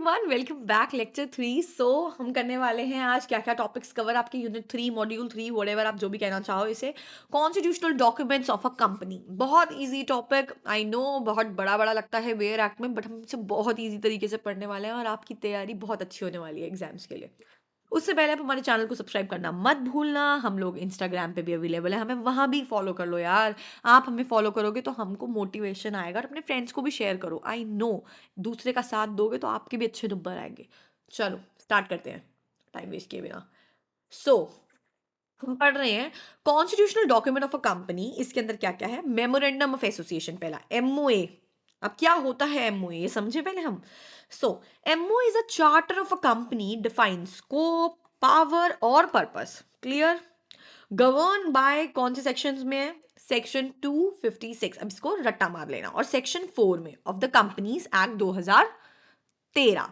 Everyone, welcome back lecture 3। हम करने वाले हैं आज क्या क्या टॉपिक्स कवर आपके यूनिट 3 मॉड्यूल 3 व्हाटएवर आप जो भी कहना चाहो इसे। Constitutional documents of a company, बहुत इजी टॉपिक। आई नो बहुत बड़ा बड़ा लगता है वेयर एक्ट में, बट हम इसे बहुत इजी तरीके से पढ़ने वाले हैं और आपकी तैयारी बहुत अच्छी होने वाली है एग्जाम्स के लिए। उससे पहले आप हमारे चैनल को सब्सक्राइब करना मत भूलना। हम लोग इंस्टाग्राम पे भी अवेलेबल है, हमें वहाँ भी फॉलो कर लो यार। आप हमें फॉलो करोगे तो हमको मोटिवेशन आएगा और अपने फ्रेंड्स को भी शेयर करो। आई नो दूसरे का साथ दोगे तो आपके भी अच्छे नंबर आएंगे। चलो स्टार्ट करते हैं टाइम वेस्ट किए बिना। सो हम पढ़ रहे हैं constitutional document of a company. इसके अंदर क्या क्या है? मेमोरेंडम ऑफ एसोसिएशन, पहला एमओए। अब क्या होता है एमओए, ये समझे पहले हम। So MOA is a charter of a company, define scope, power और पर्पस। क्लियर? गवर्न बाय कौन से सेक्शंस में है? सेक्शन 256, अब इसको रट्टा मार लेना, और सेक्शन 4 में of the companies act 2013।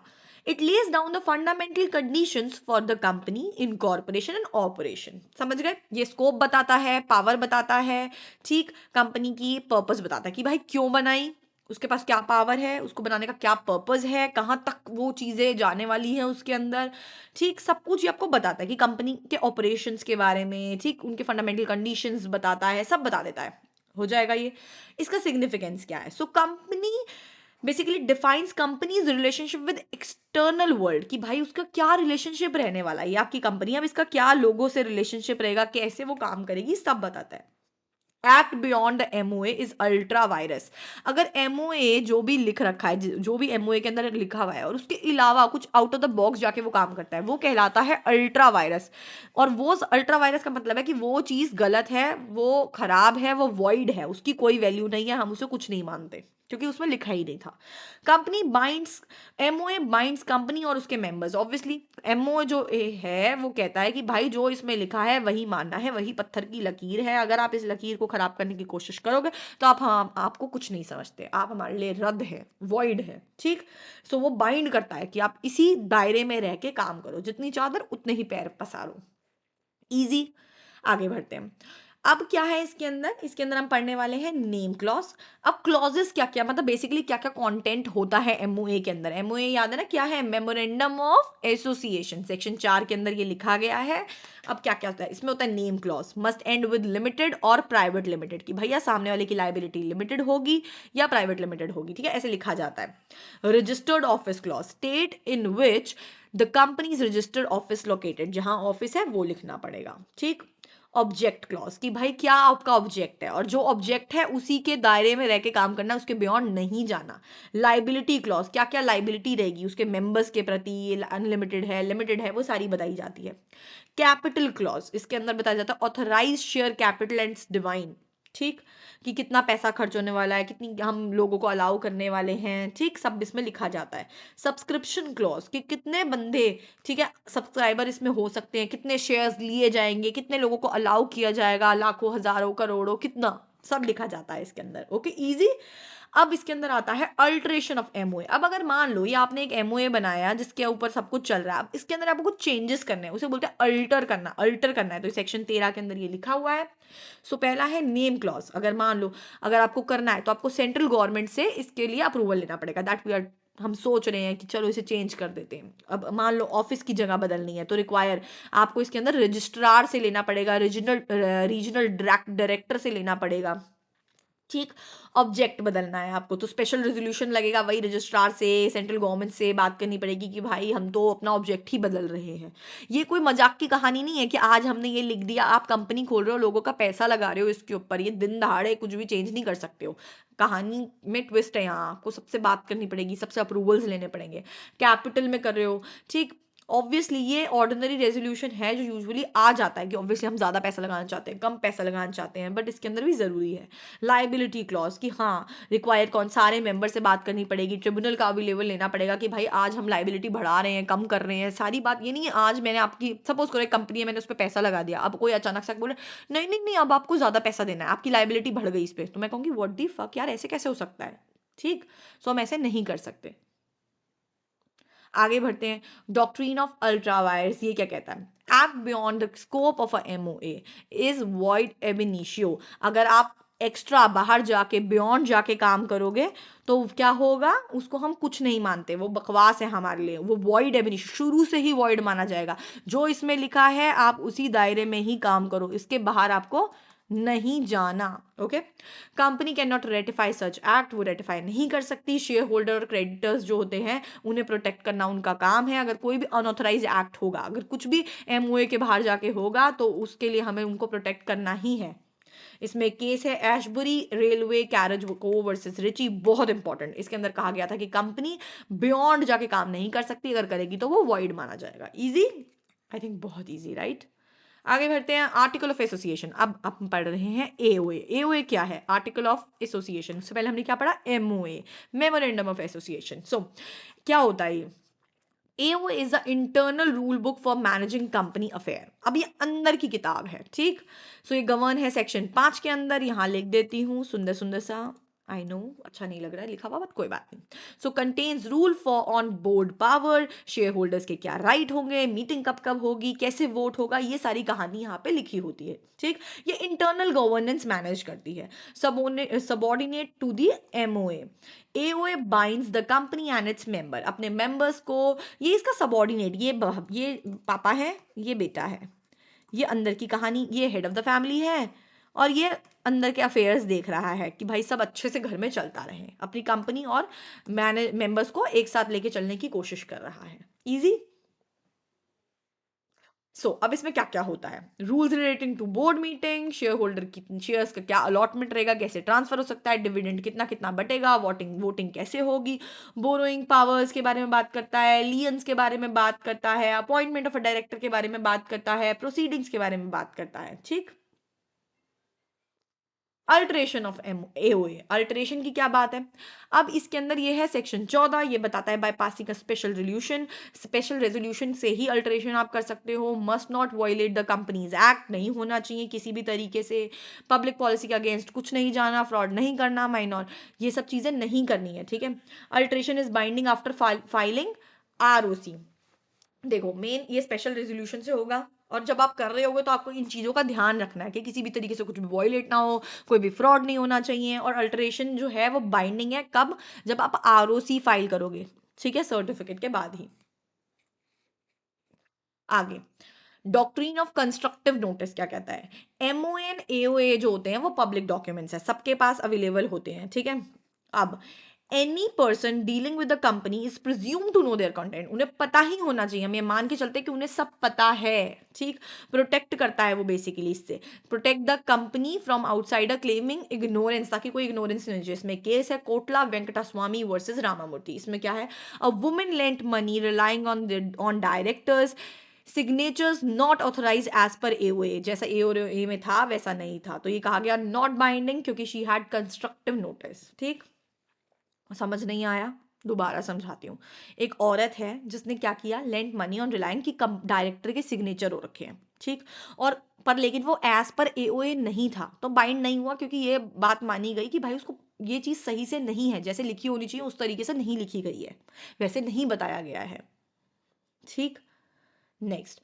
It lays down the fundamental conditions for the company incorporation and operation. समझ गए? ये स्कोप बताता है, पावर बताता है, ठीक, कंपनी की पर्पस बताता है कि भाई क्यों बनाई, उसके पास क्या पावर है, उसको बनाने का क्या पर्पस है, कहाँ तक वो चीज़ें जाने वाली हैं उसके अंदर। ठीक, सब कुछ ये आपको बताता है कि कंपनी के ऑपरेशंस के बारे में, ठीक, उनके फंडामेंटल कंडीशंस बताता है, सब बता देता है। हो जाएगा ये। इसका सिग्निफिकेंस क्या है? So company basically defines companies relationship with external world, कि भाई उसका क्या रिलेशनशिप रहने वाला है, ये आपकी कंपनी, अब इसका क्या लोगों से रिलेशनशिप रहेगा, कैसे वो काम करेगी, सब बताता है। Act beyond the MOA is ultra vires. अगर एमओए जो भी लिख रखा है, जो भी एमओए के अंदर लिखा हुआ है और उसके अलावा कुछ आउट ऑफ द बॉक्स जाके वो काम करता है, वो कहलाता है अल्ट्रा वायरस। और वो अल्ट्रा वायरस का मतलब है कि वो चीज़ गलत है, वो खराब है, वो वॉइड है, उसकी कोई वैल्यू नहीं है, हम उसे कुछ नहीं मानते क्योंकि उसमें लिखा ही नहीं था। Company binds, MOA binds company और उसके मेंबर्स। ऑब्वियसली एमओए जो है वो कहता है कि भाई जो इसमें लिखा है वही मानना है, वही पत्थर की लकीर है। अगर आप इस लकीर को खराब करने की कोशिश करोगे तो आपको कुछ नहीं समझते, आप हमारे लिए रद्द है, वॉइड है। ठीक, सो वो बाइंड करता है कि आप इसी दायरे में रह के काम करो, जितनी चादर उतने ही पैर पसारो। इजी। आगे बढ़ते हैं। अब क्या है इसके अंदर हम पढ़ने वाले हैं नेम क्लॉज। अब क्लॉजेस क्या क्या, मतलब बेसिकली क्या क्या कंटेंट होता है एमओए के अंदर। एमओए याद है ना क्या है? मेमोरेंडम ऑफ एसोसिएशन, सेक्शन 4 के अंदर ये लिखा गया है। अब क्या क्या होता है इसमें? होता है name clause, must and with limited और प्राइवेट लिमिटेड, कि भैया सामने वाले की लाइबिलिटी लिमिटेड होगी या प्राइवेट लिमिटेड होगी, ठीक है, ऐसे लिखा जाता है। Registered office clause, state in which the company is registered office located, जहां ऑफिस है वो लिखना पड़ेगा। ठीक। ऑब्जेक्ट क्लॉज, कि भाई क्या आपका ऑब्जेक्ट है और जो ऑब्जेक्ट है उसी के दायरे में रह के काम करना, उसके बियॉन्ड नहीं जाना। लाइबिलिटी क्लॉज, क्या क्या लाइबिलिटी रहेगी उसके मेंबर्स के प्रति, अनलिमिटेड है, लिमिटेड है, वो सारी बताई जाती है। कैपिटल क्लॉज, इसके अंदर बताया जाता है authorise share capital and divine, ठीक, कि कितना पैसा खर्च होने वाला है, कितनी हम लोगों को अलाउ करने वाले हैं, ठीक, सब इसमें लिखा जाता है। सब्सक्रिप्शन क्लॉज, कि कितने बंदे, ठीक है, सब्सक्राइबर इसमें हो सकते हैं, कितने शेयर्स लिए जाएंगे, कितने लोगों को अलाउ किया जाएगा, लाखों हजारों करोड़ों, कितना, सब लिखा जाता है इसके अंदर। Okay, easy. अब इसके अंदर आता है अल्टरेशन ऑफ एमओए। अब अगर मान लो ये आपने एक एमओए बनाया जिसके ऊपर सब कुछ चल रहा है, अब इसके अंदर आपको कुछ चेंजेस करने हैं, उसे बोलते हैं अल्टर करना। अल्टर करना है तो सेक्शन 13 के अंदर ये लिखा हुआ है। सो पहला है नेम क्लॉज। अगर मान लो अगर आपको करना है तो आपको सेंट्रल गवर्नमेंट से इसके लिए अप्रूवल लेना पड़ेगा। दैट वी आर, हम सोच रहे हैं कि चलो इसे चेंज कर देते हैं। अब मान लो ऑफिस की जगह बदलनी है तो रिक्वायर आपको इसके अंदर रजिस्ट्रार से लेना पड़ेगा, रीजनल रीजनल डायरेक्टर से लेना पड़ेगा। ठीक। ऑब्जेक्ट बदलना है आपको तो स्पेशल रेजोल्यूशन लगेगा, वही रजिस्ट्रार से, सेंट्रल गवर्नमेंट से बात करनी पड़ेगी कि भाई हम तो अपना ऑब्जेक्ट ही बदल रहे हैं। ये कोई मजाक की कहानी नहीं है कि आज हमने ये लिख दिया। आप कंपनी खोल रहे हो, लोगों का पैसा लगा रहे हो इसके ऊपर, ये दिन दहाड़े कुछ भी चेंज नहीं कर सकते हो। कहानी में ट्विस्ट है, यहाँ आपको सबसे बात करनी पड़ेगी, सबसे अप्रूवल्स लेने पड़ेंगे। कैपिटल में कर रहे हो, ठीक, ऑब्वियसली ये ऑर्डिनरी रेजोल्यूशन है जो यूजुअली आ जाता है कि ऑब्वियसली हम ज़्यादा पैसा लगाना चाहते हैं, कम पैसा लगाना चाहते हैं, बट इसके अंदर भी ज़रूरी है। लाइबिलिटी क्लॉज, कि हाँ रिक्वायर्ड कौन, सारे मेंबर से बात करनी पड़ेगी, ट्रिब्यूनल का भी लेवल लेना पड़ेगा कि भाई आज हम लाइबिलिटी बढ़ा रहे हैं, कम कर रहे हैं। सारी बात ये नहीं है आज मैंने आपकी, सपोज करो एक कंपनी है, मैंने उस पर पैसा लगा दिया, अब कोई अचानक से बोले नहीं नहीं नहीं अब आपको ज़्यादा पैसा देना है, आपकी लाइबिलिटी बढ़ गई इस पर, तो मैं कहूँगी व्हाट दी फक यार, ऐसे कैसे हो सकता है। ठीक, सो हम ऐसे नहीं कर सकते। आगे बढ़ते हैं। डॉक्ट्रीन ऑफ अल्ट्रा वायर्स, ये क्या कहता है? Act beyond the scope of a MOA is void एब इनिशियो। अगर आप एक्स्ट्रा बाहर जाके बियॉन्ड जाके काम करोगे तो क्या होगा, उसको हम कुछ नहीं मानते, वो बकवास है हमारे लिए, वो वॉइड है, शुरू से ही वॉइड माना जाएगा। जो इसमें लिखा है आप उसी दायरे में ही काम करो, इसके बाहर आपको नहीं जाना। Okay, company can not ratify such act, वो रेटिफाई नहीं कर सकती। शेयर होल्डर और क्रेडिटर्स जो होते हैं उन्हें प्रोटेक्ट करना उनका काम है। अगर कोई भी अनऑथराइज एक्ट होगा, अगर कुछ भी एमओए के बाहर जाके होगा तो उसके लिए हमें उनको प्रोटेक्ट करना ही है। इसमें केस है एशबरी रेलवे कैरेज को वर्सेस रिची, बहुत इंपॉर्टेंट। इसके अंदर कहा गया था कि कंपनी बियॉन्ड जाके काम नहीं कर सकती, अगर करेगी तो वो वॉइड माना जाएगा। इजी, आई थिंक बहुत इजी, राइट। आगे बढ़ते हैं, आर्टिकल ऑफ एसोसिएशन। अब हम पढ़ रहे हैं एओए। एओए क्या है? Article of association. उससे पहले हमने क्या पढ़ा? MOA, memorandum of association. So क्या होता है ये? AO is the internal rule book for managing company affair. अब ये अंदर की किताब है, ठीक। सो ये गवर्न है सेक्शन 5 के अंदर, यहाँ लिख देती हूँ सुंदर सुंदर सा। आई नो अच्छा नहीं लग रहा है लिखा हुआ, बट कोई बात नहीं। So contains rule for on board power, share holders के क्या राइट होंगे, मीटिंग कब कब होगी, कैसे वोट होगा, ये सारी कहानी यहाँ पे लिखी होती है, ठीक। ये इंटरनल गवर्नेंस मैनेज करती है, subordinate to the MOA. AOA binds the company and its member, अपने मेंबर्स को। ये इसका सबॉर्डिनेट, ये पापा है, ये बेटा है, ये अंदर की कहानी, ये हेड ऑफ द फैमिली है, और ये अंदर के अफेयर्स देख रहा है कि भाई सब अच्छे से घर में चलता रहे, अपनी कंपनी और मैनेज मेंबर्स को एक साथ लेके चलने की कोशिश कर रहा है। इजी। अब इसमें क्या क्या होता है? Rules relating to board meeting, share holder की शेयर्स का क्या अलॉटमेंट रहेगा, कैसे ट्रांसफर हो सकता है, डिविडेंड कितना कितना बटेगा, वोटिंग वोटिंग कैसे होगी, बोरोइंग पावर्स के बारे में बात करता है, लियंस के बारे में बात करता है, अपॉइंटमेंट ऑफ अ डायरेक्टर के बारे में बात करता है, प्रोसीडिंग्स के बारे में बात करता है, ठीक। Alteration of M AOA, alteration की क्या बात है? अब इसके अंदर ये है सेक्शन 14, ये बताता है by passing a special resolution, special resolution से ही अल्टरेशन आप कर सकते हो। Must not violate the companies act, नहीं होना चाहिए किसी भी तरीके से, पब्लिक पॉलिसी के अगेंस्ट कुछ नहीं जाना, फ्रॉड नहीं करना, माइनर ये सब चीजें नहीं करनी है, ठीक है। Alteration is binding after filing ROC. देखो मेन ये स्पेशल रेजोल्यूशन से होगा, और जब आप कर रहे होगे तो आपको इन चीज़ों का ध्यान रखना है कि किसी भी तरीके से कुछ भी वॉयलेट ना हो, कोई भी फ्रॉड नहीं होना चाहिए। और अल्टरेशन जो है वो बाइंडिंग है कब? जब आप आरओसी फाइल करोगे, ठीक है, सर्टिफिकेट के बाद ही। आगे, डॉक्ट्रिन ऑफ कंस्ट्रक्टिव नोटिस क्या कहता है? एमओए एंड एओए जो होते हैं वो पब्लिक डॉक्यूमेंट्स है, सबके पास अवेलेबल होते हैं, ठीक है। अब any person dealing with the company is presume to know their content, उन्हें पता ही होना चाहिए, हम ये मान के चलते हैं कि उन्हें सब पता है, ठीक। प्रोटेक्ट करता है वो बेसिकली, इससे protect the company from outsider claiming ignorance, ताकि कोई इग्नोरेंस नहीं हो। इसमें केस है कोटला वेंकटास्वामी वर्सेस रामामूर्ति। इसमें क्या है? A woman lent money relying on directors signatures not authorise as per AOA, जैसा एओए में था वैसा नहीं था, तो ये कहा गया नॉट बाइंडिंग क्योंकि शी हैड कंस्ट्रक्टिव नोटिस, ठीक। समझ नहीं आया? दोबारा समझाती हूँ। एक औरत है जिसने क्या किया, लेंट मनी ऑन रिलायंस की डायरेक्टर के सिग्नेचर हो रखे हैं, ठीक। और पर लेकिन वो एज पर एओए नहीं था, तो बाइंड नहीं हुआ, क्योंकि ये बात मानी गई कि भाई उसको ये चीज़ सही से नहीं है, जैसे लिखी होनी चाहिए उस तरीके से नहीं लिखी गई है, वैसे नहीं बताया गया है, ठीक। Next,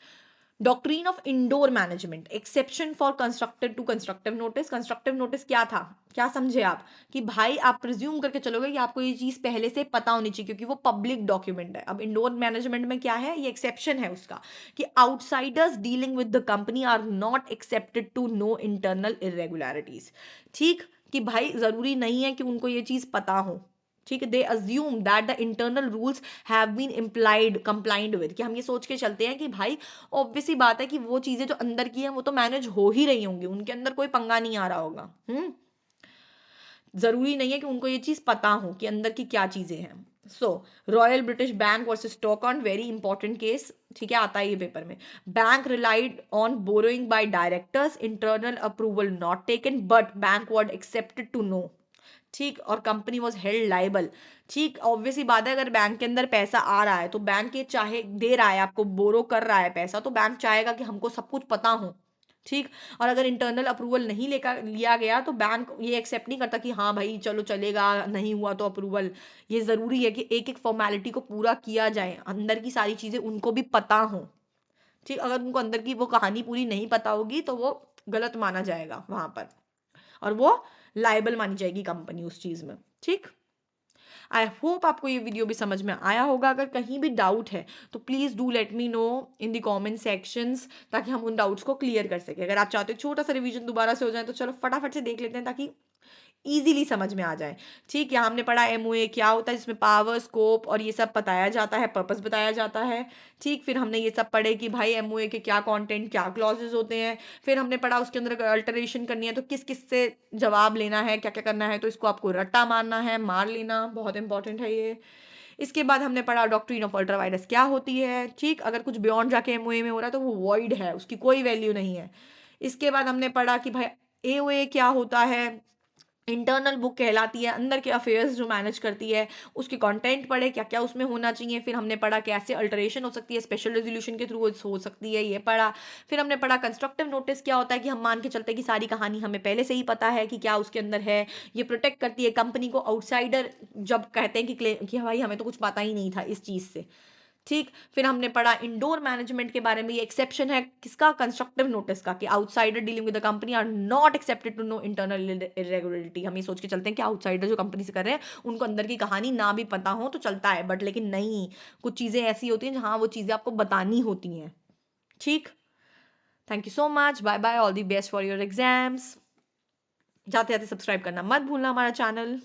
doctrine of indoor management, exception for constructive to constructive notice. Constructive notice क्या था? क्या समझे आप? कि भाई आप प्रिज्यूम करके चलोगे कि आपको ये चीज पहले से पता होनी चाहिए क्योंकि वो पब्लिक डॉक्यूमेंट है। अब इंडोर मैनेजमेंट में क्या है? ये एक्सेप्शन है उसका कि outsiders dealing with the company are not accepted to know internal irregularities, ठीक। कि भाई जरूरी नहीं है कि उनको ये चीज पता हो, ठीक है। They assume that the internal rules have been implied complied with, कि हम ये सोच के चलते हैं कि भाई ऑब्वियस सी बात है कि वो चीजें जो अंदर की हैं वो तो मैनेज हो ही रही होंगी, उनके अंदर कोई पंगा नहीं आ रहा होगा। जरूरी नहीं है कि उनको ये चीज पता हो कि अंदर की क्या चीजें हैं। So Royal British Bank versus stock, very important case, ठीक है, आता है ये पेपर में। Bank relied on borrowing by directors, internal approval not taken but bank word accepted to know, ठीक। और कंपनी वॉज हेल्ड लाइबल, ठीक। ऑब्वियसली बात है, अगर बैंक के अंदर पैसा आ रहा है तो बैंक ये चाहे दे रहा है आपको, बोरो कर रहा है पैसा, तो बैंक चाहेगा कि हमको सब कुछ पता हो, ठीक। और अगर इंटरनल अप्रूवल नहीं लेकर लिया गया तो बैंक ये एक्सेप्ट नहीं करता कि हाँ भाई चलो चलेगा, नहीं हुआ तो अप्रूवल। ये जरूरी है कि एक एक फॉर्मेलिटी को पूरा किया जाए, अंदर की सारी चीजें उनको भी पता हो, ठीक। अगर उनको अंदर की वो कहानी पूरी नहीं पता होगी तो वो गलत माना जाएगा वहां पर, और वो लायबल मानी जाएगी कंपनी उस चीज़ में। ठीक, आई होप आपको ये वीडियो भी समझ में आया होगा। अगर कहीं भी डाउट है तो please do let me know in the comment sections, ताकि हम उन डाउट्स को क्लियर कर सकें। अगर आप चाहते हो छोटा सा रिवीजन दोबारा से हो जाए तो चलो फटाफट से देख लेते हैं, ताकि ईज़िली समझ में आ जाए। ठीक है, हमने पढ़ा एमओए क्या होता है, जिसमें पावर, स्कोप और ये सब बताया जाता है, पर्पस बताया जाता है। ठीक, फिर हमने ये सब पढ़े कि भाई एमओए के क्या कंटेंट, क्या क्लॉजेज़ होते हैं। फिर हमने पढ़ा उसके अंदर अगर अल्टरेशन करनी है तो किस-किस से जवाब लेना है, क्या-क्या करना है, तो इसको आपको रट्टा मारना है, मार लेना, बहुत इंपॉर्टेंट है ये। इसके बाद हमने पढ़ा डॉक्ट्रिन ऑफ अल्ट्रा वायरस क्या होती है। ठीक, अगर कुछ बियॉन्ड जाके एमओए में हो रहा है तो वो वॉइड है, उसकी कोई वैल्यू नहीं है। इसके बाद हमने पढ़ा कि भाई एओए क्या होता है, इंटरनल बुक कहलाती है, अंदर के अफेयर्स जो मैनेज करती है, उसके कंटेंट पढ़े, क्या-क्या उसमें होना चाहिए। फिर हमने पढ़ा कैसे अल्टरेशन हो सकती है, स्पेशल रेज़ोल्यूशन के थ्रू हो सकती है, ये पढ़ा। फिर हमने पढ़ा कंस्ट्रक्टिव नोटिस क्या होता है, कि हम मान के चलते हैं कि सारी कहानी हमें पहले से ही पता है कि क्या उसके अंदर है। ये प्रोटेक्ट करती है कंपनी को आउटसाइडर जब कहते हैं कि भाई हमें तो कुछ पता ही नहीं था इस चीज़ से। ठीक, फिर हमने पढ़ा इंडोर मैनेजमेंट के बारे में। ये एक्सेप्शन है किसका, कंस्ट्रक्टिव नोटिस का, कि outsider dealing with the company are not accepted to know internal irregularity. हम ये सोच के चलते हैं कि आउटसाइडर जो कंपनी से कर रहे हैं उनको अंदर की कहानी ना भी पता हो तो चलता है, बट लेकिन नहीं, कुछ चीज़ें ऐसी होती हैं जहाँ वो चीज़ें आपको बतानी होती हैं। ठीक, thank you so much, bye bye, all the best for your exams. जाते जाते सब्सक्राइब करना मत भूलना हमारा चैनल।